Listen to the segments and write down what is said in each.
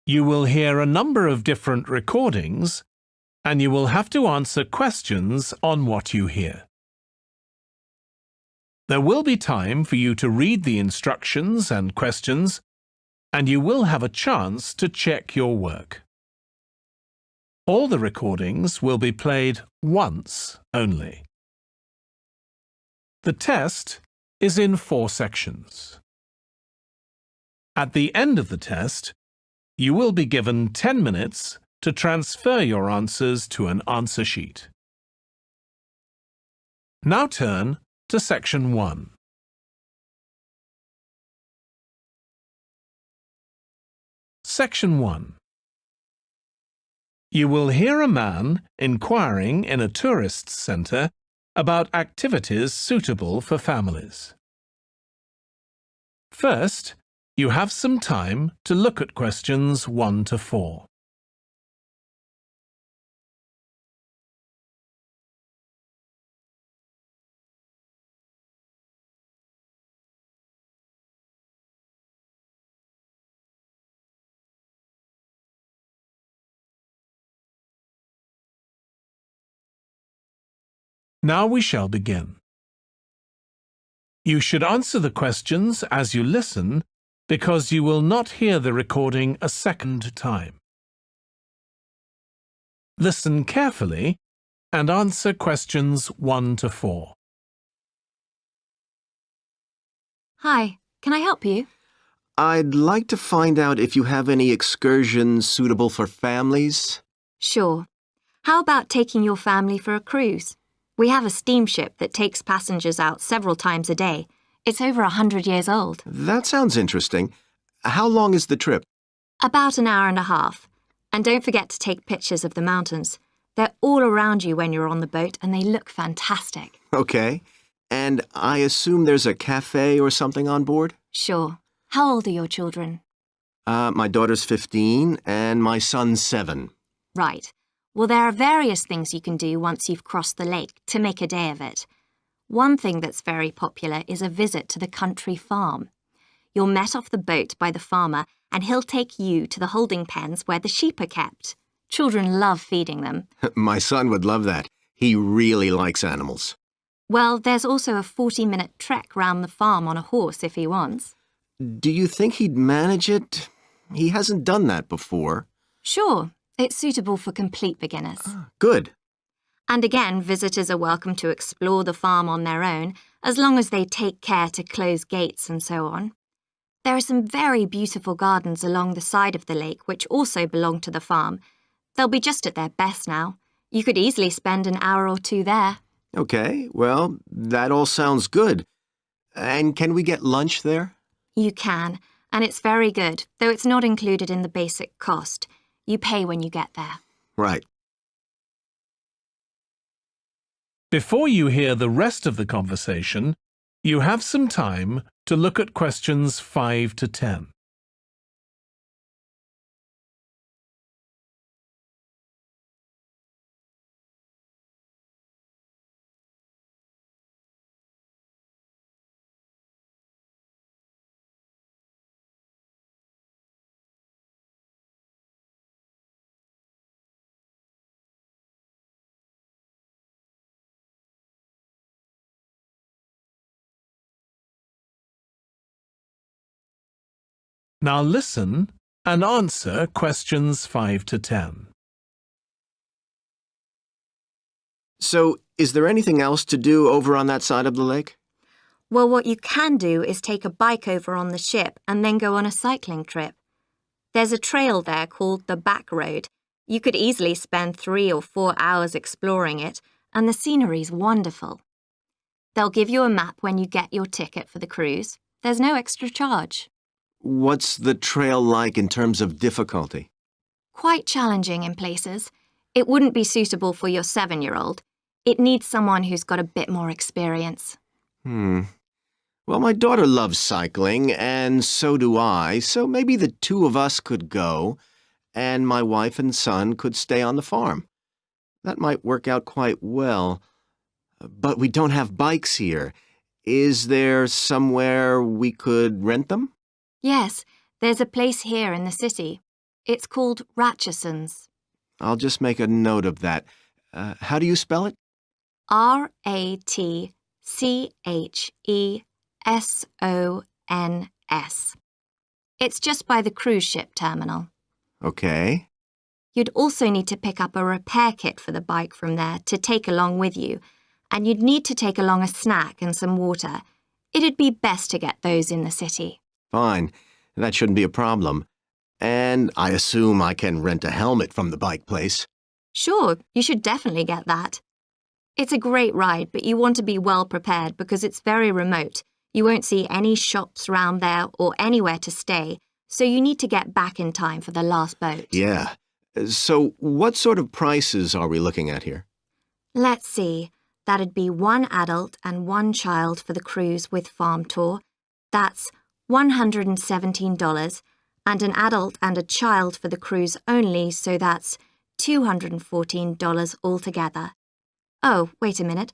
You will hear a number of different recordings, and you will have to answer questions on what you hear. There will be time for you to read the instructions and questions, and you will have a chance to check your work. All the recordings will be played once only. The test is in 4 sections. At the end of the test, you will be given 10 minutes to transfer your answers to an answer sheet. Now turn to Section 1. Section 1. You will hear a man inquiring in a tourist centre about activities suitable for families. First, you have some time to look at questions 1 to 4. Now we shall begin. You should answer the questions as you listen because you will not hear the recording a second time. Listen carefully and answer questions 1 to 4. Hi, can I help you? I'd like to find out if you have any excursions suitable for families. Sure. How about taking your family for a cruise? We have a steamship that takes passengers out several times a day. It's over 100 years old. That sounds interesting. How long is the trip? About an hour and a half. And don't forget to take pictures of the mountains. They're all around you when you're on the boat and they look fantastic. Okay. And I assume there's a cafe or something on board? Sure. How old are your children? My daughter's 15 and my son's 7. Right. Well, there are various things you can do once you've crossed the lake to make a day of it. One thing that's very popular is a visit to the country farm. You're met off the boat by the farmer and he'll take you to the holding pens where the sheep are kept. Children love feeding them. My son would love that. He really likes animals. Well, there's also a 40-minute trek round the farm on a horse if he wants. Do you think he'd manage it? He hasn't done that before. Sure. It's suitable for complete beginners. Good. And again, visitors are welcome to explore the farm on their own, as long as they take care to close gates and so on. There are some very beautiful gardens along the side of the lake which also belong to the farm. They'll be just at their best now. You could easily spend an hour or 2 there. Okay, well, that all sounds good. And can we get lunch there? You can, and it's very good, though it's not included in the basic cost. You pay when you get there. Right. Before you hear the rest of the conversation, you have some time to look at questions 5 to 10. Now listen and answer questions 5 to 10. So, is there anything else to do over on that side of the lake? Well, what you can do is take a bike over on the ship and then go on a cycling trip. There's a trail there called the Back Road. You could easily spend 3 or 4 hours exploring it, and the scenery's wonderful. They'll give you a map when you get your ticket for the cruise. There's no extra charge. What's the trail like in terms of difficulty? Quite challenging in places. It wouldn't be suitable for your 7-year-old. It needs someone who's got a bit more experience. Well, my daughter loves cycling, and so do I, so maybe the 2 of us could go, and my wife and son could stay on the farm. That might work out quite well. But we don't have bikes here. Is there somewhere we could rent them? Yes, there's a place here in the city. It's called Ratcheson's. I'll just make a note of that. How do you spell it? Ratchesons. It's just by the cruise ship terminal. Okay. You'd also need to pick up a repair kit for the bike from there to take along with you, and you'd need to take along a snack and some water. It'd be best to get those in the city. Fine. That shouldn't be a problem. And I assume I can rent a helmet from the bike place. Sure, you should definitely get that. It's a great ride, but you want to be well prepared because it's very remote. You won't see any shops round there or anywhere to stay, so you need to get back in time for the last boat. Yeah. So what sort of prices are we looking at here? Let's see. That'd be 1 adult and 1 child for the cruise with farm tour. That's $117, and an adult and a child for the cruise only, so that's $214 altogether. Oh, wait a minute.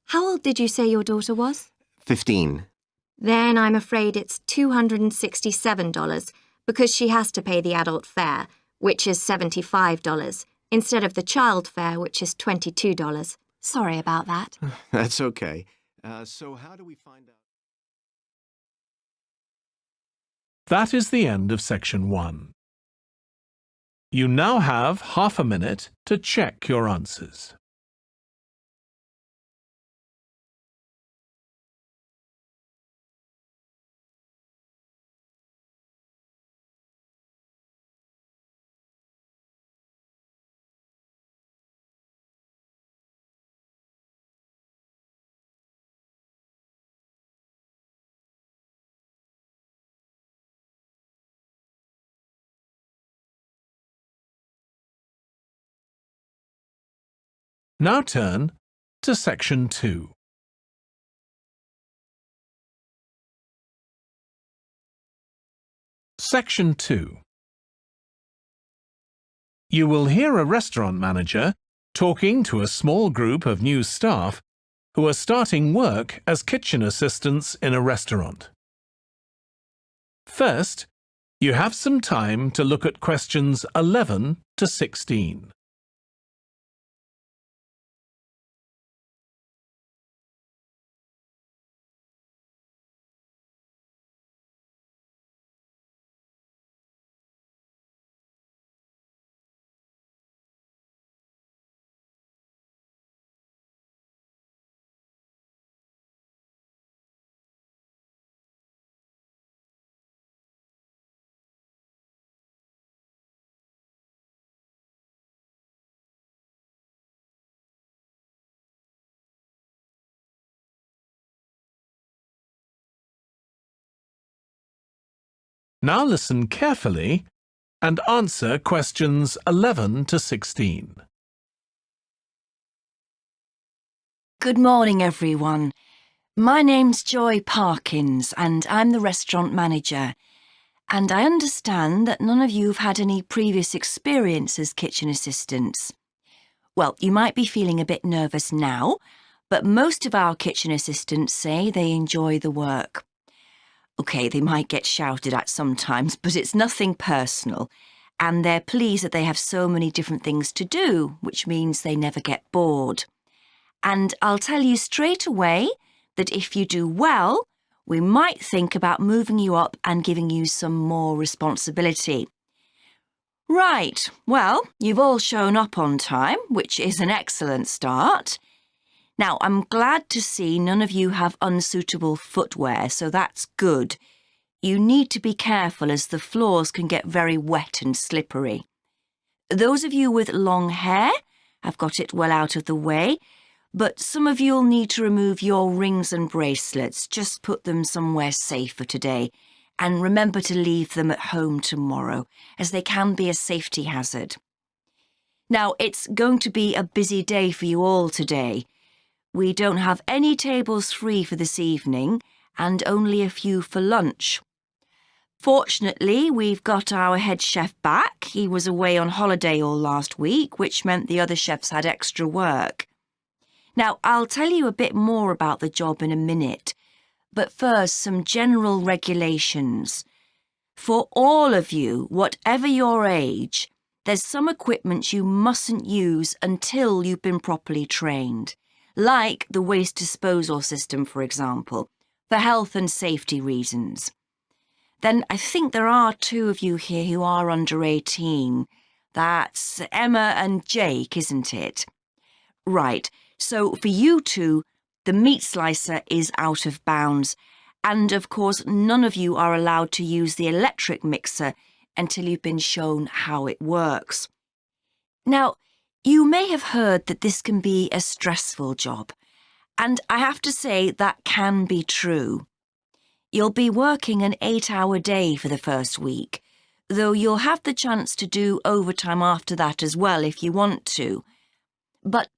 How old did you say your daughter was? 15. Then I'm afraid it's $267 because she has to pay the adult fare, which is $75, instead of the child fare, which is $22. Sorry about that. That's okay. So how do we find out? That is the end of section 1. You now have half a minute to check your answers. Now turn to section 2. Section 2. You will hear a restaurant manager talking to a small group of new staff who are starting work as kitchen assistants in a restaurant. First, you have some time to look at questions 11 to 16. Now listen carefully and answer questions 11 to 16. Good morning, everyone. My name's Joy Parkins, and I'm the restaurant manager. And I understand that none of you have had any previous experience as kitchen assistants. Well, you might be feeling a bit nervous now, but most of our kitchen assistants say they enjoy the work. OK, they might get shouted at sometimes, but it's nothing personal. And they're pleased that they have so many different things to do, which means they never get bored. And I'll tell you straight away that if you do well, we might think about moving you up and giving you some more responsibility. Right, well, you've all shown up on time, which is an excellent start. Now, I'm glad to see none of you have unsuitable footwear, so that's good. You need to be careful as the floors can get very wet and slippery. Those of you with long hair have got it well out of the way, but some of you'll need to remove your rings and bracelets. Just put them somewhere safer today, and remember to leave them at home tomorrow, as they can be a safety hazard. Now, it's going to be a busy day for you all today. We don't have any tables free for this evening and only a few for lunch. Fortunately, we've got our head chef back. He was away on holiday all last week, which meant the other chefs had extra work. Now, I'll tell you a bit more about the job in a minute, but first some general regulations. For all of you, whatever your age, there's some equipment you mustn't use until you've been properly trained, like the waste disposal system, for example, for health and safety reasons. Then I think there are 2 of you here who are under 18. That's Emma and Jake, isn't it? Right, so for you 2, the meat slicer is out of bounds, and of course none of you are allowed to use the electric mixer until you've been shown how it works. Now, you may have heard that this can be a stressful job, and I have to say that can be true. You'll be working an 8-hour day for the first week, though you'll have the chance to do overtime after that as well if you want to. But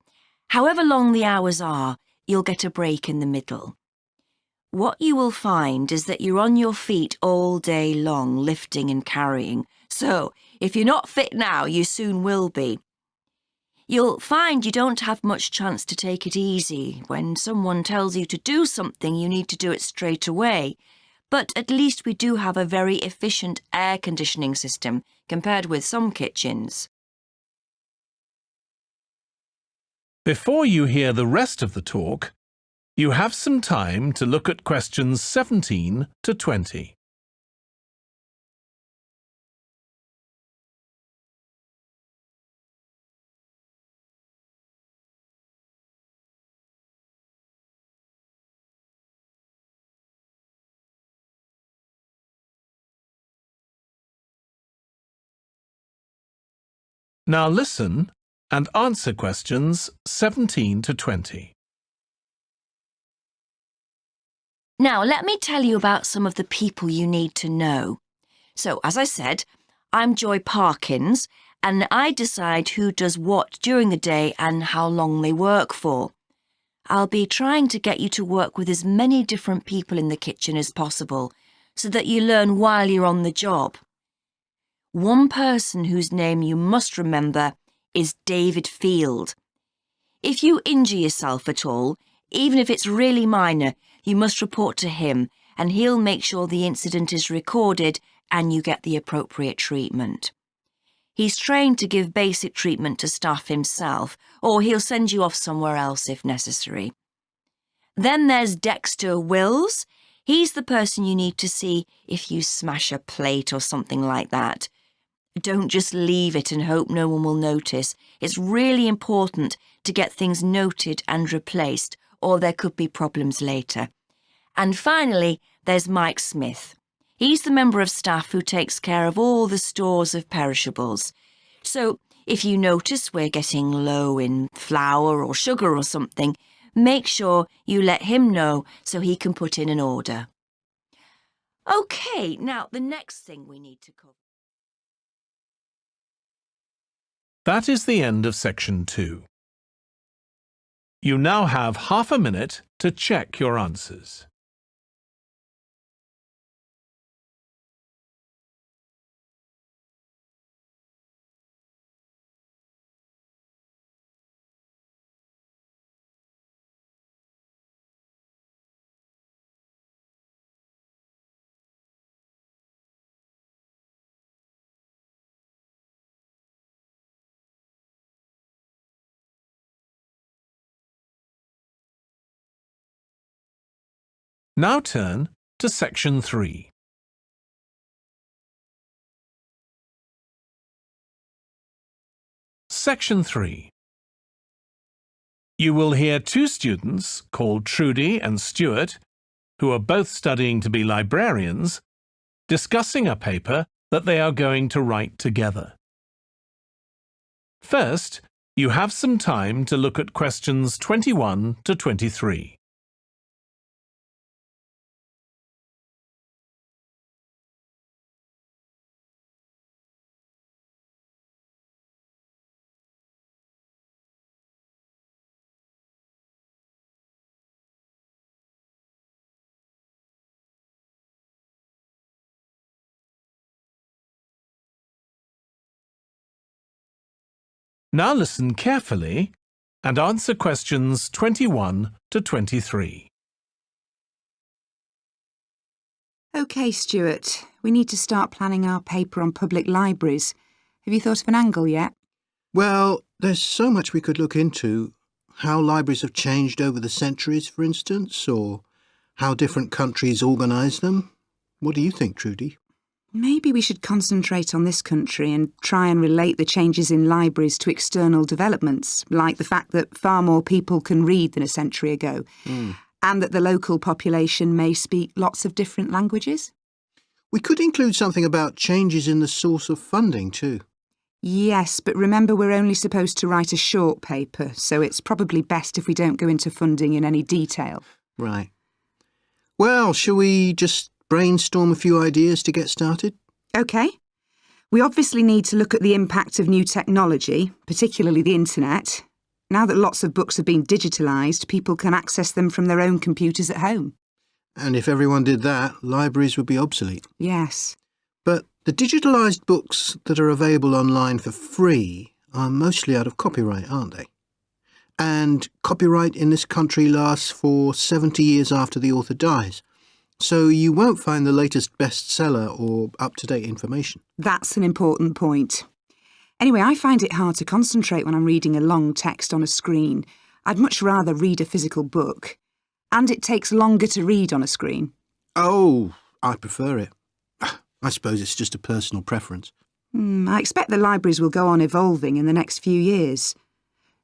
however long the hours are, you'll get a break in the middle. What you will find is that you're on your feet all day long, lifting and carrying. So, if you're not fit now, you soon will be. You'll find you don't have much chance to take it easy. When someone tells you to do something, you need to do it straight away. But at least we do have a very efficient air conditioning system compared with some kitchens. Before you hear the rest of the talk, you have some time to look at questions 17 to 20. Now listen and answer questions 17 to 20. Now, let me tell you about some of the people you need to know. So, as I said, I'm Joy Parkins, and I decide who does what during the day and how long they work for. I'll be trying to get you to work with as many different people in the kitchen as possible, so that you learn while you're on the job. One person whose name you must remember is David Field. If you injure yourself at all, even if it's really minor, you must report to him, and he'll make sure the incident is recorded and you get the appropriate treatment. He's trained to give basic treatment to staff himself, or he'll send you off somewhere else if necessary. Then there's Dexter Wills. He's the person you need to see if you smash a plate or something like that. Don't just leave it and hope no one will notice. It's really important to get things noted and replaced, or there could be problems later. And finally, there's Mike Smith. He's the member of staff who takes care of all the stores of perishables. So, if you notice we're getting low in flour or sugar or something, make sure you let him know so he can put in an order. OK, now the next thing we need to cover. That is the end of section 2. You now have half a minute to check your answers. Now turn to section 3. Section 3. You will hear 2 students called Trudy and Stuart, who are both studying to be librarians, discussing a paper that they are going to write together. First, you have some time to look at questions 21 to 23. Now listen carefully and answer questions 21 to 23. OK, Stuart, we need to start planning our paper on public libraries. Have you thought of an angle yet? Well, there's so much we could look into. How libraries have changed over the centuries, for instance, or how different countries organise them. What do you think, Trudy? Maybe we should concentrate on this country and try and relate the changes in libraries to external developments, like the fact that far more people can read than a century ago, and that the local population may speak lots of different languages. We could include something about changes in the source of funding too. Yes, but remember we're only supposed to write a short paper, so it's probably best if we don't go into funding in any detail. Right. Well, shall we just brainstorm a few ideas to get started? OK. We obviously need to look at the impact of new technology, particularly the internet. Now that lots of books have been digitalised, people can access them from their own computers at home. And if everyone did that, libraries would be obsolete. Yes. But the digitalised books that are available online for free are mostly out of copyright, aren't they? And copyright in this country lasts for 70 years after the author dies. So you won't find the latest bestseller or up-to-date information. That's an important point. Anyway, I find it hard to concentrate when I'm reading a long text on a screen. I'd much rather read a physical book. And it takes longer to read on a screen. Oh, I prefer it. I suppose it's just a personal preference. I expect the libraries will go on evolving in the next few years.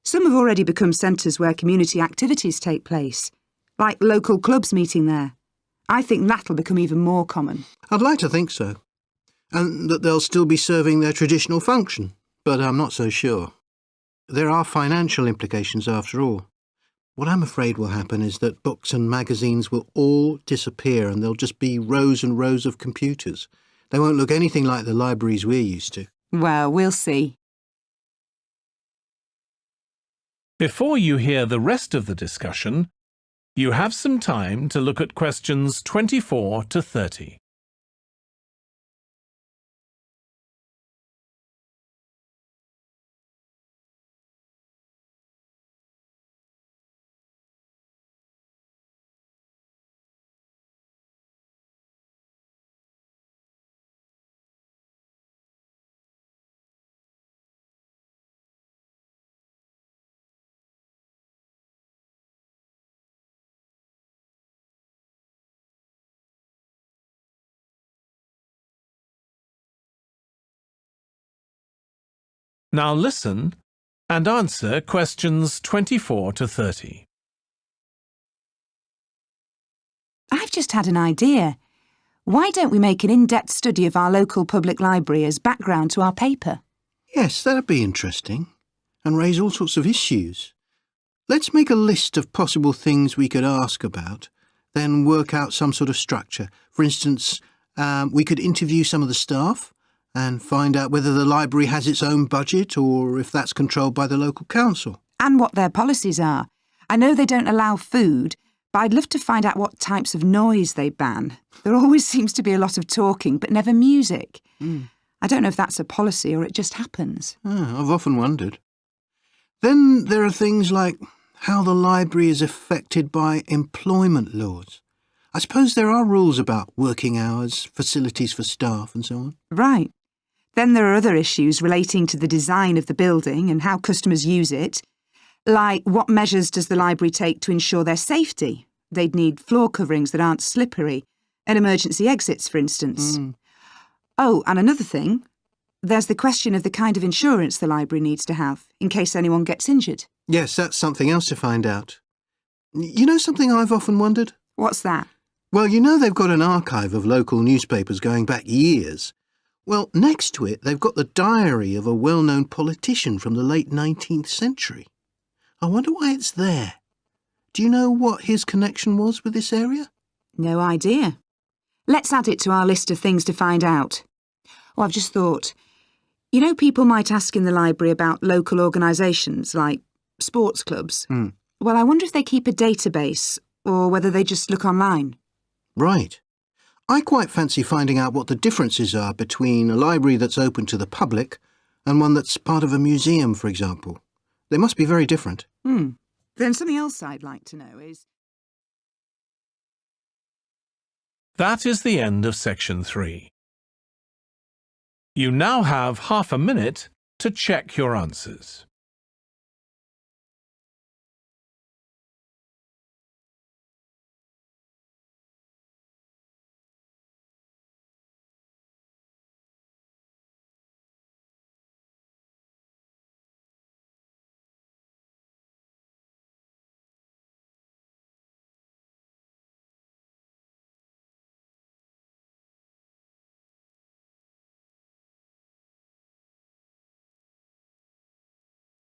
Some have already become centres where community activities take place, like local clubs meeting there. I think that'll become even more common. I'd like to think so. And that they'll still be serving their traditional function, but I'm not so sure. There are financial implications after all. What I'm afraid will happen is that books and magazines will all disappear and there'll just be rows and rows of computers. They won't look anything like the libraries we're used to. Well, we'll see. Before you hear the rest of the discussion, you have some time to look at questions 24 to 30. Now listen and answer questions 24 to 30. I've just had an idea. Why don't we make an in-depth study of our local public library as background to our paper? Yes, that'd be interesting, and raise all sorts of issues. Let's make a list of possible things we could ask about, then work out some sort of structure. For instance, we could interview some of the staff and find out whether the library has its own budget or if that's controlled by the local council. And what their policies are. I know they don't allow food, but I'd love to find out what types of noise they ban. There always seems to be a lot of talking, but never music. I don't know if that's a policy or it just happens. I've often wondered. Then there are things like how the library is affected by employment laws. I suppose there are rules about working hours, facilities for staff and so on. Right. Then there are other issues relating to the design of the building and how customers use it, like what measures does the library take to ensure their safety? They'd need floor coverings that aren't slippery, and emergency exits, for instance. Oh, and another thing, there's the question of the kind of insurance the library needs to have, in case anyone gets injured. Yes, that's something else to find out. You know something I've often wondered? What's that? Well, you know they've got an archive of local newspapers going back years. Well, next to it, they've got the diary of a well-known politician from the late 19th century. I wonder why it's there. Do you know what his connection was with this area? No idea. Let's add it to our list of things to find out. Oh, I've just thought. You know, people might ask in the library about local organisations, like sports clubs. Well, I wonder if they keep a database, or whether they just look online. Right. I quite fancy finding out what the differences are between a library that's open to the public and one that's part of a museum, for example. They must be very different. Then something else I'd like to know is... That is the end of section 3. You now have half a minute to check your answers.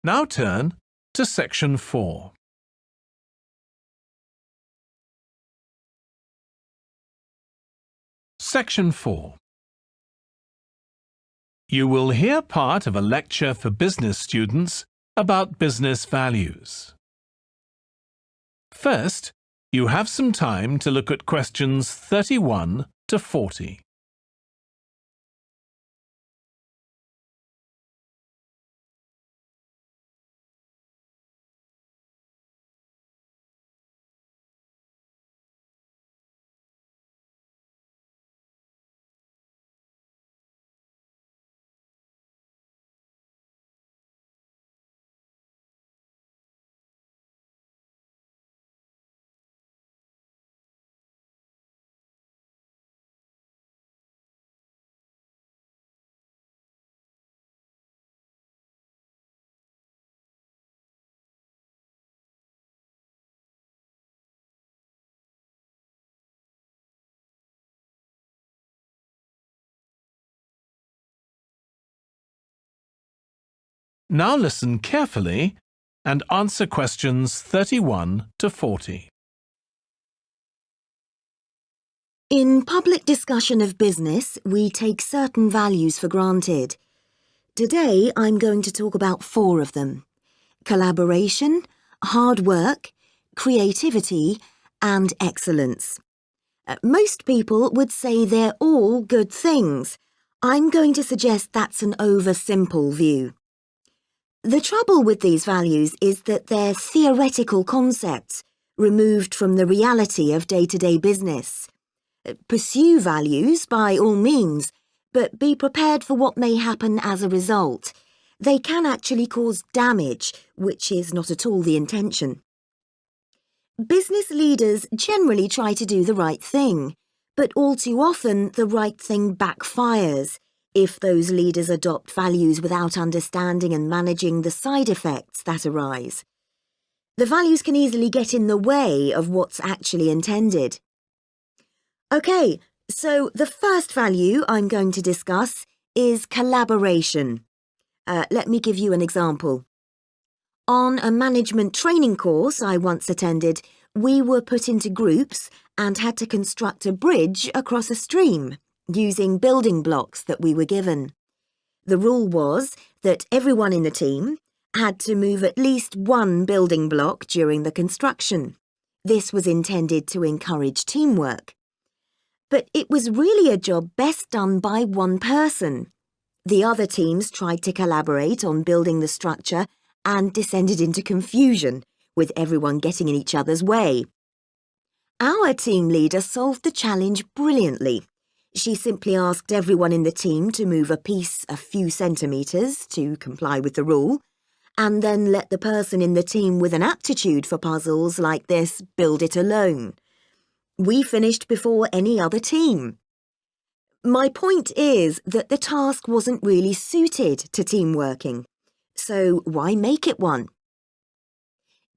Now turn to section 4. Section 4. You will hear part of a lecture for business students about business values. First, you have some time to look at questions 31 to 40. Now listen carefully and answer questions 31 to 40. In public discussion of business, we take certain values for granted. Today, I'm going to talk about 4 of them: collaboration, hard work, creativity, and excellence. Most people would say they're all good things. I'm going to suggest that's an oversimple view. The trouble with these values is that they're theoretical concepts, removed from the reality of day-to-day business. Pursue values by all means, but be prepared for what may happen as a result. They can actually cause damage, which is not at all the intention. Business leaders generally try to do the right thing, but all too often the right thing backfires if those leaders adopt values without understanding and managing the side effects that arise. The values can easily get in the way of what's actually intended. Okay, so the first value I'm going to discuss is collaboration. Let me give you an example. On a management training course I once attended, we were put into groups and had to construct a bridge across a stream, using building blocks that we were given. The rule was that everyone in the team had to move at least one building block during the construction. This was intended to encourage teamwork. But it was really a job best done by one person. The other teams tried to collaborate on building the structure and descended into confusion, with everyone getting in each other's way. Our team leader solved the challenge brilliantly. She simply asked everyone in the team to move a piece a few centimetres to comply with the rule, and then let the person in the team with an aptitude for puzzles like this build it alone. We finished before any other team. My point is that the task wasn't really suited to team working, so why make it one?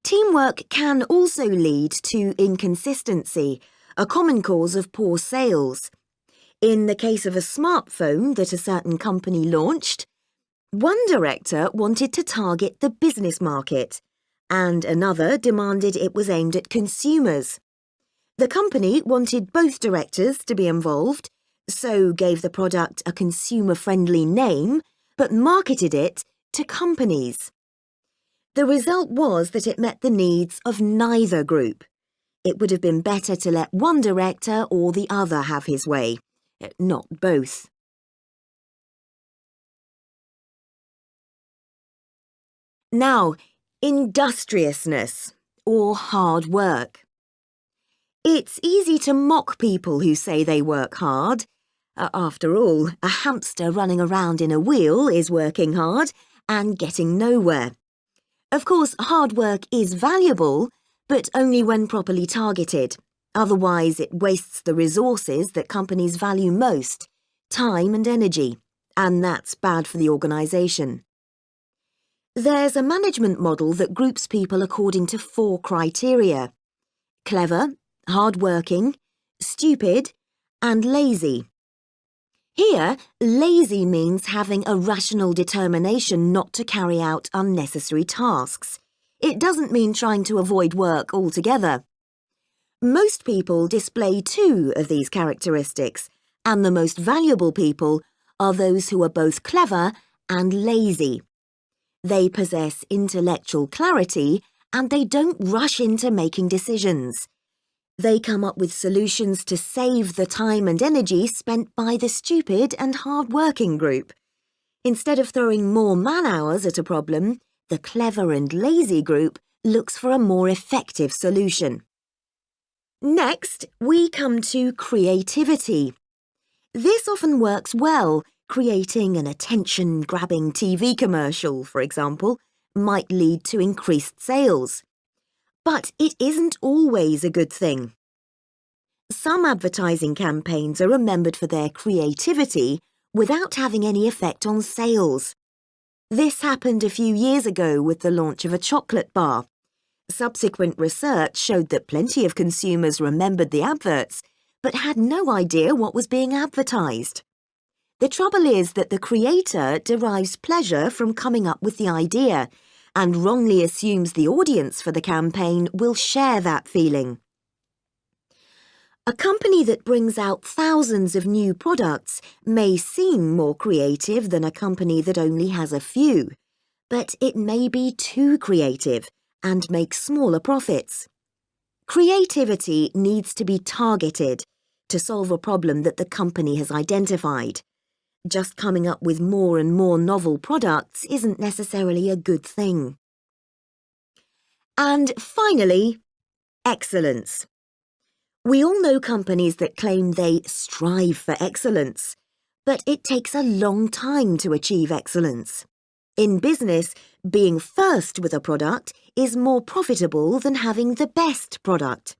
Teamwork can also lead to inconsistency, a common cause of poor sales. In the case of a smartphone that a certain company launched, one director wanted to target the business market, and another demanded it was aimed at consumers. The company wanted both directors to be involved, so gave the product a consumer-friendly name, but marketed it to companies. The result was that it met the needs of neither group. It would have been better to let one director or the other have his way, not both. Now, industriousness, or hard work. It's easy to mock people who say they work hard. After all, a hamster running around in a wheel is working hard and getting nowhere. Of course, hard work is valuable, but only when properly targeted. Otherwise, it wastes the resources that companies value most, time and energy, and that's bad for the organisation. There's a management model that groups people according to 4 criteria: clever, hard-working, stupid, and lazy. Here, lazy means having a rational determination not to carry out unnecessary tasks. It doesn't mean trying to avoid work altogether. Most people display 2 of these characteristics, and the most valuable people are those who are both clever and lazy. They possess intellectual clarity and they don't rush into making decisions. They come up with solutions to save the time and energy spent by the stupid and hard-working group. Instead of throwing more man-hours at a problem, the clever and lazy group looks for a more effective solution. Next, we come to creativity. This often works well. Creating an attention-grabbing TV commercial, for example, might lead to increased sales. But it isn't always a good thing. Some advertising campaigns are remembered for their creativity without having any effect on sales. This happened a few years ago with the launch of a chocolate bar. Subsequent research showed that plenty of consumers remembered the adverts, but had no idea what was being advertised. The trouble is that the creator derives pleasure from coming up with the idea and wrongly assumes the audience for the campaign will share that feeling. A company that brings out thousands of new products may seem more creative than a company that only has a few, but it may be too creative and make smaller profits. Creativity needs to be targeted to solve a problem that the company has identified. Just coming up with more and more novel products isn't necessarily a good thing. And finally, excellence. We all know companies that claim they strive for excellence, but it takes a long time to achieve excellence. In business, being first with a product is more profitable than having the best product.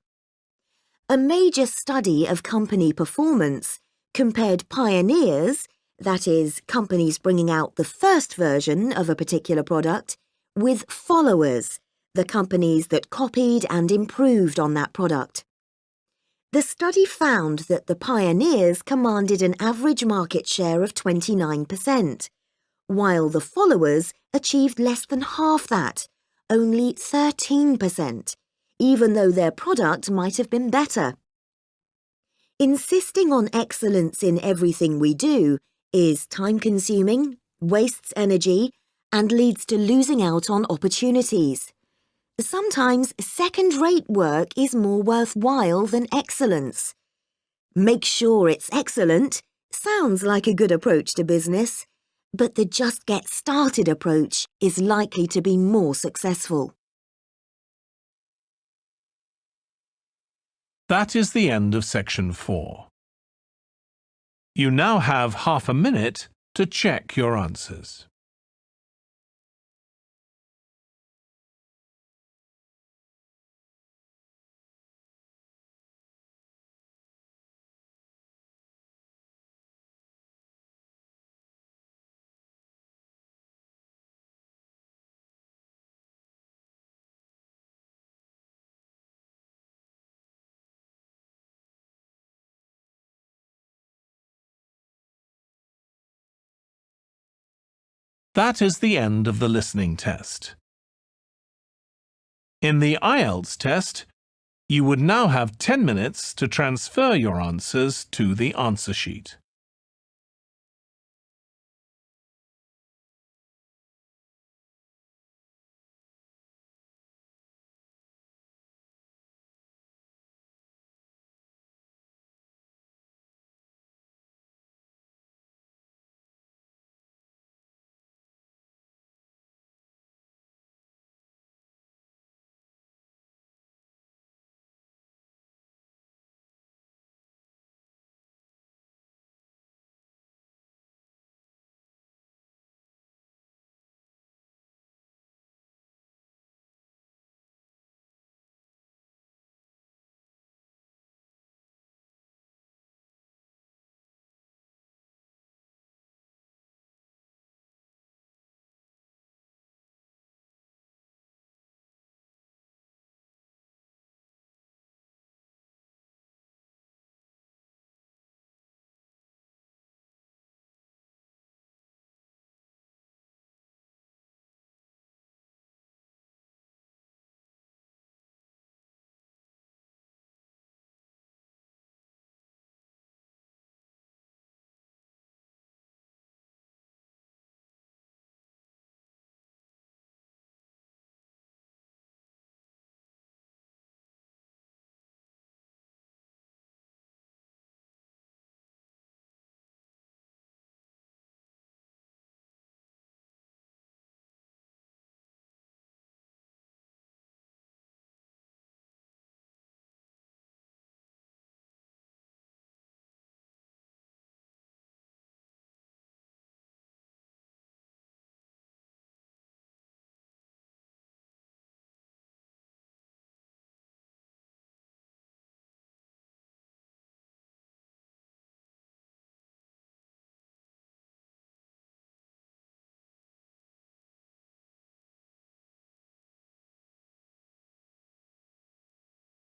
A major study of company performance compared pioneers, that is, companies bringing out the first version of a particular product, with followers, the companies that copied and improved on that product. The study found that the pioneers commanded an average market share of 29%, while the followers achieved less than half that, only 13%, even though their product might have been better. Insisting on excellence in everything we do is time-consuming, wastes energy, and leads to losing out on opportunities. Sometimes second-rate work is more worthwhile than excellence. Make sure it's excellent sounds like a good approach to business, but the just get started approach is likely to be more successful. That is the end of section 4. You now have half a minute to check your answers. That is the end of the listening test. In the IELTS test, you would now have 10 minutes to transfer your answers to the answer sheet.